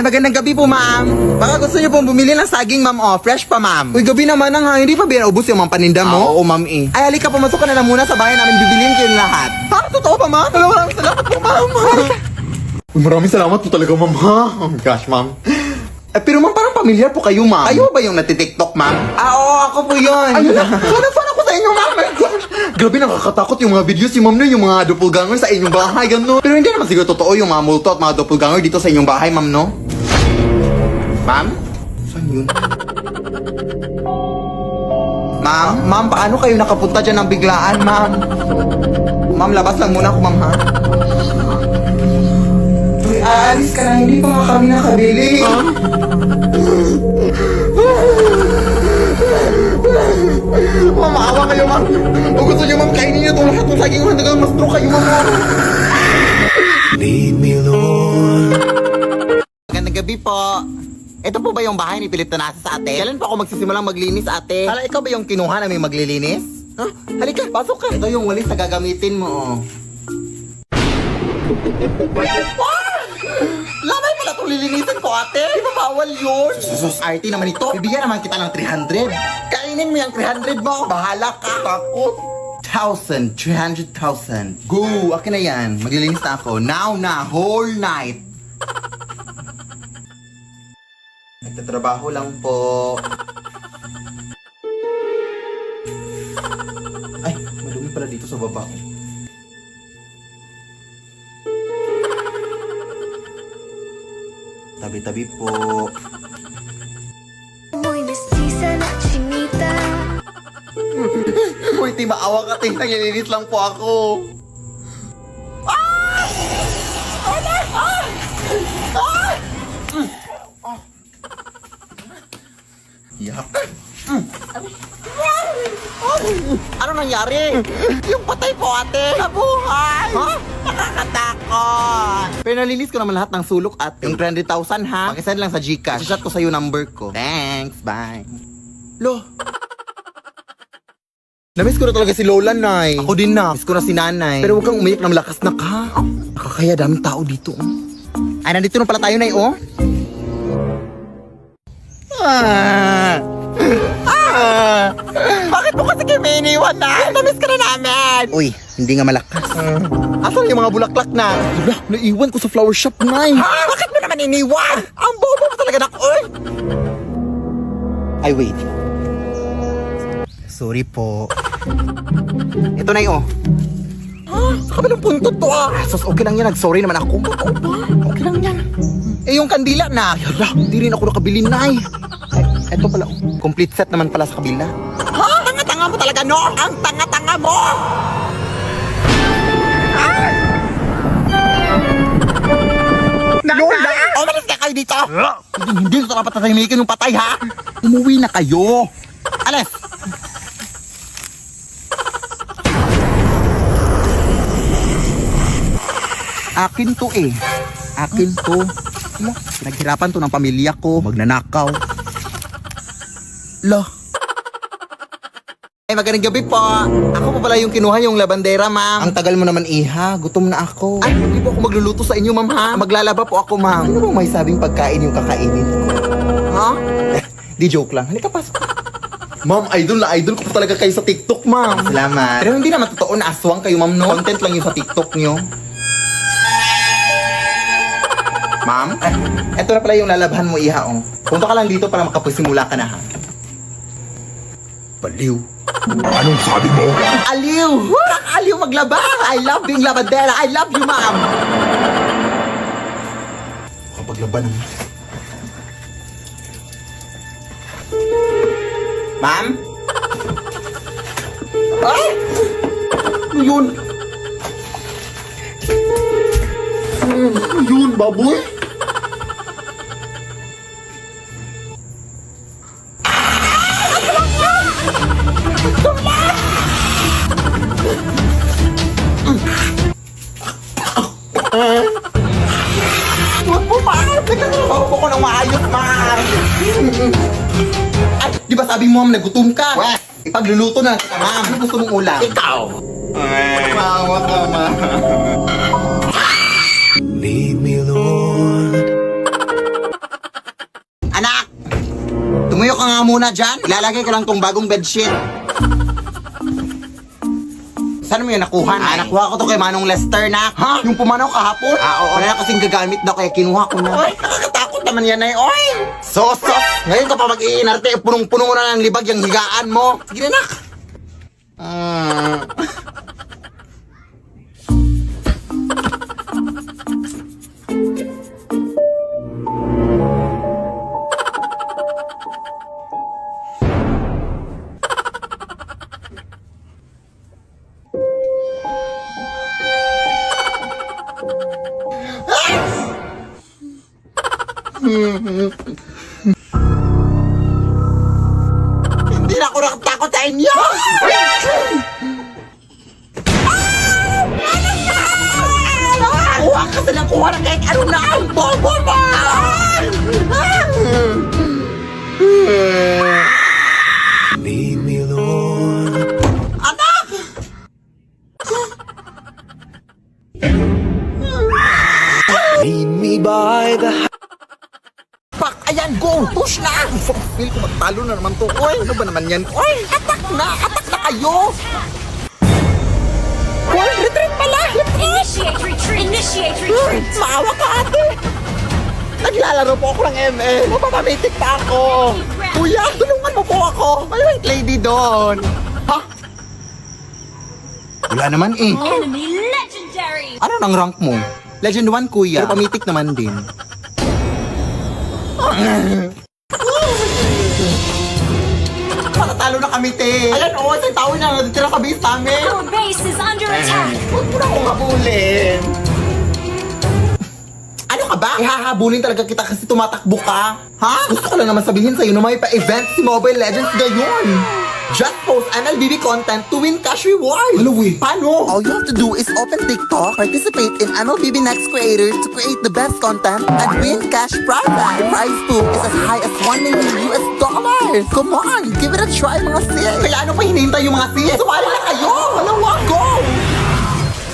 Magandang gabi po, ma'am. Baka gusto niyo pong bumili ng saging, ma'am, oh. Fresh pa, ma'am. Uy, gabi naman ha. Hindi pa ubos yung mga paninda mo? Oo, ma'am, eh. Ay, halika, pumasok ka na lang muna sa bahay namin. Bibiliin kayo lahat. Parang totoo pa, ma'am? Maraming salamat po, ma'am. Uy, maraming salamat po talaga, ma'am, ha? Oh my gosh, ma'am. Pero ma'am, parang pamilyar po kayo, ma'am. Kayo ba yung natitiktok, ma'am? Oo, ako po yun. Ayun na. Fan ako sa inyo, ma'am. My gosh. Grabe, nakakatakot yung mga videos si ma'am na yung mga doppelganger sa inyong bahay, gano'n. Pero hindi naman siguro totoo yung mga multo at mga doppelganger dito sa inyong bahay, ma'am, no? Ma'am? Saan yun? Ma'am, paano kayo nakapunta dyan ng biglaan, ma'am? Ma'am, labas lang muna ako, ma'am, ha? Uy, aalis ka na, hindi pa nga kami nakabili. Ma'am, maawa kayo, ma'am. O gusto niyo, ma'am, kainin niyo itong lahat ng saging hanggang mas true kayo, ma'am. Lead me, Lord. Magandang gabi po. Ito po ba yung bahay ni Pilip Tanasa sa ate? Kailan pa ako magsisimulang maglinis, ate? Hala, ikaw ba yung kinuha namin maglilinis? Ha? Halika, pasok ka. Ito yung walis na gagamitin mo, oh. Lamay pala itong lilinisin ko, ate. Di ba bawal yun? Sus, RT naman ito. Bibigyan naman kita ng 300. Kainin mo yung 300 mo. Bahala ka. Takot. 1,000, 300,000. Go! Akin na yan. Maglilinis na ako. Now na, whole night. Nagtatrabaho lang po. Ay, madumi pala dito sa baba. Tabi-tabi po. Muy mestiza na chinita. Uy, di maawa ka, ting. Nangyalinis lang po ako. Yak. Ano nangyari? Yung patay po, ate. Nabuhay. Ha? Nakakatakot. Pero nalinis ko naman lahat ng sulok, ate. Yung 300,000, ha? Pakisend lang sa Gcash. Shot ko sa'yo number ko. Thanks, bye. Lo. Namiss ko na talaga si Lola, Nay. Ako din na. Miss ko na si Nanay. Pero huwag kang umiyak na malakas na ka. Nakakaya, daming tao dito. Ay, nandito na pala tayo, Nay, oh. Bakit mo kasi kayo may iniwan na? Namiss ka na namin! Uy, hindi nga malakas. Asan yung mga bulaklak na? Wala, naiwan ko sa flower shop, Nay. Ha? Bakit mo naman iniwan? Ang bobo mo talaga, nak. Uy! Ay, wait. Sorry po. Ito, Nay, oh. Sa kabilang puntot to, ah. Sus, okay lang yan. Nag-sorry naman ako. Totoo ba? Okay lang yan. Eh, yung kandila na. Yara, hindi rin ako nakabili, Nay. Ay, eto pala, oh. Complete set naman pala sa kabila. Ha? Tanga-tanga mo talaga, no? Ang tanga-tanga mo! Lola! Umalis ka kayo dito! Hindi ito dapat tatahimikin yung patay, ha? Umuwi na kayo! Alis! Akin to eh. Akin to. Ano? Pinaghirapan to ng pamilya ko. Magnanakaw. Lo. Ay, magandang gabi po. Ako pa pala yung kinuha yung labandera, ma'am. Ang tagal mo naman, iha. Gutom na ako. Ay, hindi po ako magluluto sa inyo, ma'am, ha? Maglalaba po ako, ma'am. Ano bang may sabing pagkain yung kakainin ko? Ha? Di joke lang. Halika, pasok. Ma'am, idol na idol ko po talaga kayo sa TikTok, ma'am. Salamat. Pero hindi naman totoo na aswang kayo, ma'am, no? Content lang yung sa TikTok nyo. Ma'am? Eto na pala yung lalabhan mo, iha, oh. Punta ka lang dito para makapasimula ka na, ha? Baliw. Anong sabi mo? Aliw! Aliw maglaba! I love being labandera! I love you, ma'am! Kapag laban. Ma'am? Ay! Ano yun? Ano yun, baboy? Huwag po, ma'am! Nagtatrabaho po ko ng maayos, ma'am! Ay, di ba sabi mo, ma'am, nagutom ka? Wes, ipagluluto na kita, ma'am. Ano gusto mong ulam? Ikaw! Mawa ka, ma'am. Lead me, Lord. Tumayo ka nga muna dyan. Ilalagay ko lang tong bagong bedsheet. Saan mo yun nakuha na? Nakuha ko to kay Manong Lester na. Ha? Yung pumanaw kahapon? Oo. Wala na kasing gagamit daw kaya kinuha ko na. Ay, nakakatakot naman yan ay. Oy! Sos! Ngayon ka pa mag-iinarte. Punong-puno na ng libag yung higaan mo. Sige na, nak. Hindi na ako nakatakot sa inyo! Kuha ka sa nakuha na kahit ano na ang bobo mo! Lead me, Lord. Anak! Lead me by the Pak! Ayan, go! Push na! Feel ko magtalo na naman to. Oy, ano ba naman yan? Oy, atak na! Atak na kayo! Oy, retreat pala! Initiate retreat! Initiate retreat! Maawa ka, ate! Naglalaro po ako ng ML. Mapapamitik pa ako. Kuya, tulungan mo po ako. May white lady doon. Ha? Wala naman eh. Enemy legendary! Ano nang rank mo? Legend 1, kuya. Pero pamitik naman din. Matatalo na kami, te. Ayan, oo. Isang tao na natitira sa base namin. Our base is under attack! Huwag mo na akong habulin. Ano ka ba? Ihahabulin talaga kita kasi tumatakbo ka. Ha? Gusto ko lang naman sabihin sa'yo na may pa-event si Mobile Legends ngayon. Just post MLBB content to win cash reward. Ano paano? All you have to do is open TikTok, participate in MLBB Next Creators to create the best content, and win cash prize. The prize pool is as high as $1 million. Come on, give it a try, mga sis. Kaya ano pa hinihintay yung mga sis? Sumali na kayo! Alawa, go!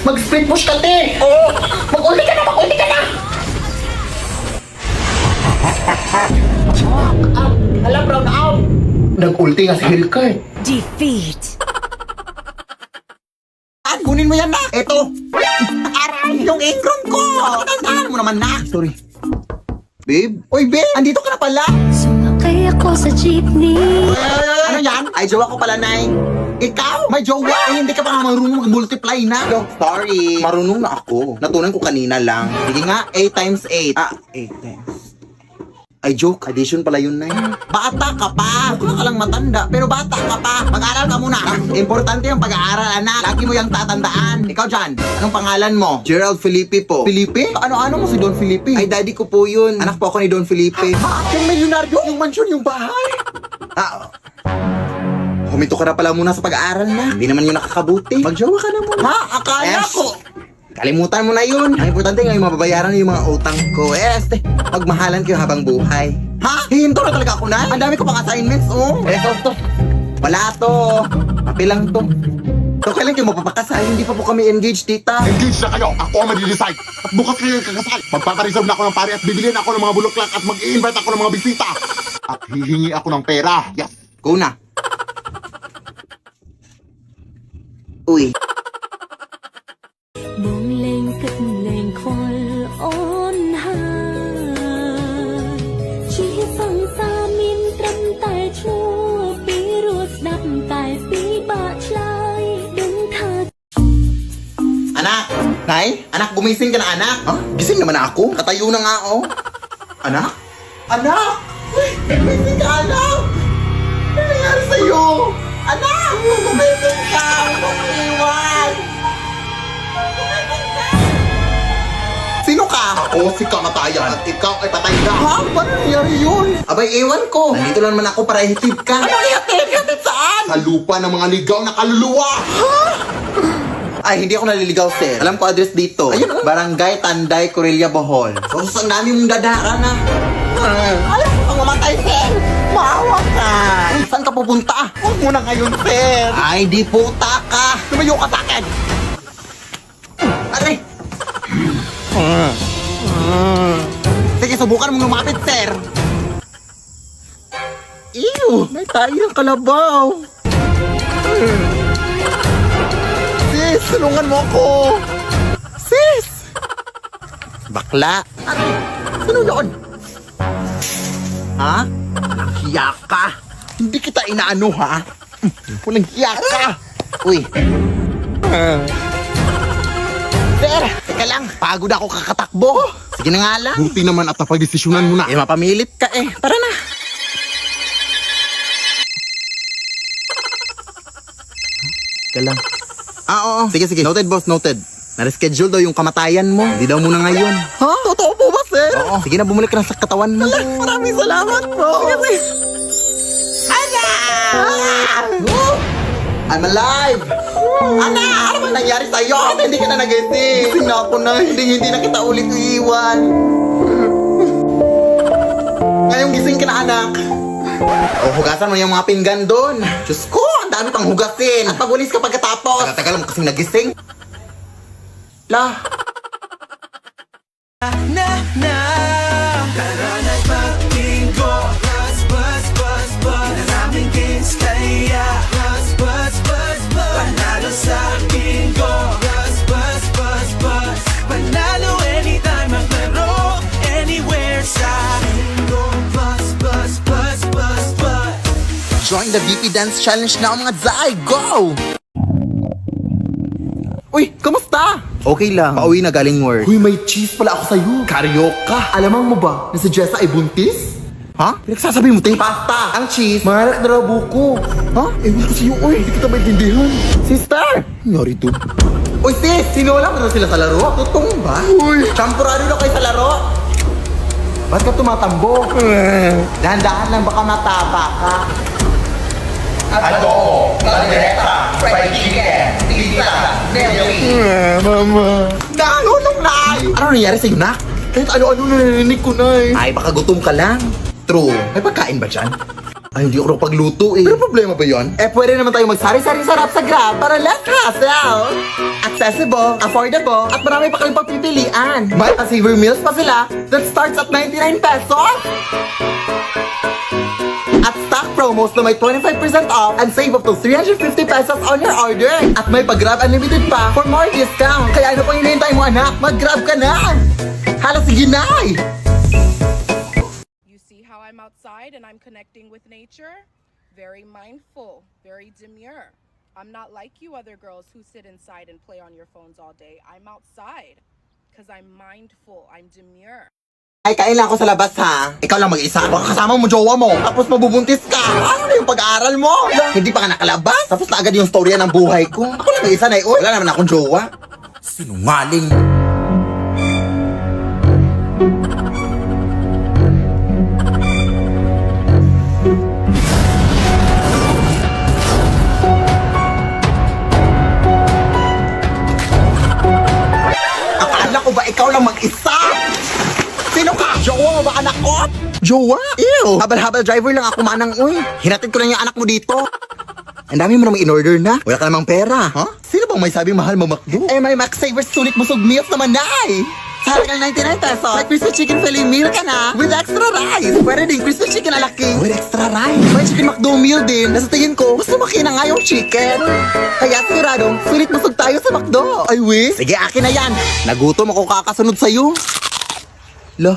Mag-split push ka, te! Oo! Mag-ulti ka na! Mag-ulti ka na! Alam, brown out! Nag-ulti nga si Hellcurt. Defeat! Kunin mo yan, na! Eto! Aray! Yung ingron ko! Tandaan mo naman, na! Sorry. Babe? Oy, babe! Andito ka na pala! Sumakay ako sa jeepney. Ano yan? Ay, jowa ko pala, Nay. Ikaw? May jowa? Ay, hindi ka pa nga marunong mag-multiply na. Yo, sorry. Marunong na ako. Natunan ko kanina lang. Sige nga, 8 times 8. 8 times. Ay, joke. Addition pala yun, Nay. Bata ka pa. Mukha ka lang matanda, pero bata ka pa. Mag-aaral ka muna. Importante yung pag-aaral, anak. Lagi mo yung tatandaan. Ikaw dyan, anong pangalan mo? Gerald Felipe po. Felipe? Ano mo si Don Felipe? Ay, daddy ko po yun. Anak po ako ni Don Felipe. Yung milyonaryo? Yung mansion, yung bahay? Huminto ka na pala muna sa pag-aaral na. Hindi naman yun nakakabuti. Magjowa ka na muna. Ha? Akala ko. Kalimutan mo na yun. Ang importante ngayon mababayaran yung mga utang ko. Pagmahalan kayo habang buhay. Ha? Hihinto na talaga ako na? Ang dami ko pang assignments, oh. To. Wala to. Papel lang to. So, kailan kayo mapapakasal? Hindi pa po kami engaged, tita. Engage na kayo. Ako ang mag-decide. At bukas kayo kakasal. Magpapareserve na ako ng pare at bibiliin ako ng mga bulaklak at mag-i-invite ako ng mga bisita. At hihingi ako ng pera. Yes. Go na. Uy. Mong lên cất lên khôi ôn hà chỉ phăng xa min trâm tài chua bí ruột đập tài bí bạ trai đứng tha. Anak! Nay? Anak, gumising ka na, anak? Ha? Gising naman ako. Katayo na nga, oh. Anak? Anak! Gumising ka, anak! Ano nangyari sa'yo? Anak! Gumising ka! Huwag mong iwan! Sino ka? Ako si kamatayan at ikaw ay patay na. Ha? Paano nangyari yun? Abay, ewan ko. Nandito lang naman ako para ihatid ka. Ano ihatid? Ihatid saan? Sa lupa ng mga ligaw na kaluluwa. Ay, hindi ako naliligaw, sir. Alam ko address dito. Ayun, Barangay Tanday, Corelia, Bohol. So, ang dami mong dadara na. Alam mo kang mamatay, sir. Maawa ka. Saan ka pupunta? Huwag mo na ngayon, sir. Ay, di puta ka. Tumayo ka sa akin. Aray. Sige, subukan mong lumapit, sir. Ew! May tayo ng kalabaw. Sis, tulungan mo ako. Sis! Bakla. Ano yun? Ha? Walang hiya ka. Hindi kita inaano, ha? Walang hiya ka. Uy. Sir, teka lang. Pagod ako kakatakbo. Sige na nga lang. Buti naman at napagdesisyonan mo na. Eh, mapamilit ka eh. Tara na. Teka lang. Oo. Sige, sige. Noted, boss. Noted. Na-reschedule daw yung kamatayan mo. Hindi daw muna ngayon. Ha? Totoo po ba, sir? Oo. Sige na, bumalik ka na sa katawan mo. Maraming salamat po. Sige. Ana! I'm alive! Ana! Ano ba nangyari sa'yo? Hindi ka na nagising. Gising na ako na. Hindi na kita ulit iiwan. Ngayong gising ka na, anak. O, hugasan mo yung mga pinggan doon. Diyos ko, ang dami pang hugasin. At pagulis ka pagkatapos. Tagal mo kasing nagising. La. Tara na't magbingo. Buzz, buzz, buzz, buzz. Maraming games kaya. Buzz, buzz, buzz, buzz. Panalo sa bingo. Buzz, buzz, buzz, buzz. Panalo anytime, maglaro anywhere sa bingo. Buzz, buzz, buzz, buzz, buzz. Join the BP Dance Challenge na mga Zay! Go! Uy, kamusta? Okay lang. Pauwi na galing work. Uy, may cheese pala ako sa'yo. Karyoka. Alamang mo ba na si Jessa ay buntis? Ha? Pinagsasabi mo, te? Pasta. Ang cheese. Mahanak na raw buko. Ha? Ewan ko sa'yo, uy. Hindi kita maintindihan. Sister! Nangyari to. Uy, sis! Sinola mo na sila sa laro? Totoo ba? Uy! Champurado na kayo sa laro? Ba't ka tumatambo? Dahan-dahan lang baka matapa ka. Mama. Nalulong na! Ano nangyari sa'yo, nak? Kahit ano-ano narinig ko na eh. Ay, baka gutom ka lang. True. May pagkain ba dyan? Ay, hindi ako pagluto eh. Pero problema ba yan? Eh, pwede naman tayo magsari-sari sarap sa Grab para less hassle. Accessible, affordable, at marami pa kayong pagpipilian. May pa-saver meals pa sila that starts at 99 pesos. At stock promos na may 25% off and save up to 350 pesos on your order. At may pag-Grab Unlimited pa for more discount. Kaya ano pang hinihintay mo, anak? Mag-Grab ka na! Hala, sige na! You see how I'm outside and I'm connecting with nature? Very mindful, very demure. I'm not like you other girls who sit inside and play on your phones all day. I'm outside because I'm mindful, I'm demure. Ay, kain lang ako sa labas, ha? Ikaw lang mag-isa. Baka kasama mo jowa mo. Tapos mabubuntis ka. Ano na yung pag-aaral mo? Hindi pa ka nakalabas. Tapos na agad yung storya ng buhay ko. Ako lang mag-isa na Wala naman akong jowa. Sinungaling. Akala ko ba ikaw lang mag-isa? Sino ka? Jowa mo ba anak ko? Jowa? Ew! Habal-habal driver lang ako manang, uy. Hinatid ko lang yung anak mo dito. Ang dami mo namang in-order na. Wala ka namang pera. Ha? Sino bang may sabing mahal mo McDo? Eh, may Max Savers sulit busog meals naman na eh. Sa halagang 99 pesos, may crispy chicken fillet meal ka na with extra rice. Pwede din crispy chicken alaki with extra rice. May chicken McDo meal din. Nasa tingin ko, gusto makina nga yung chicken. Kaya siguradong, sulit busog tayo sa McDo. Ay, we? Sige, akin na yan. Nagutom ako kakasunod sa'yo. Lo,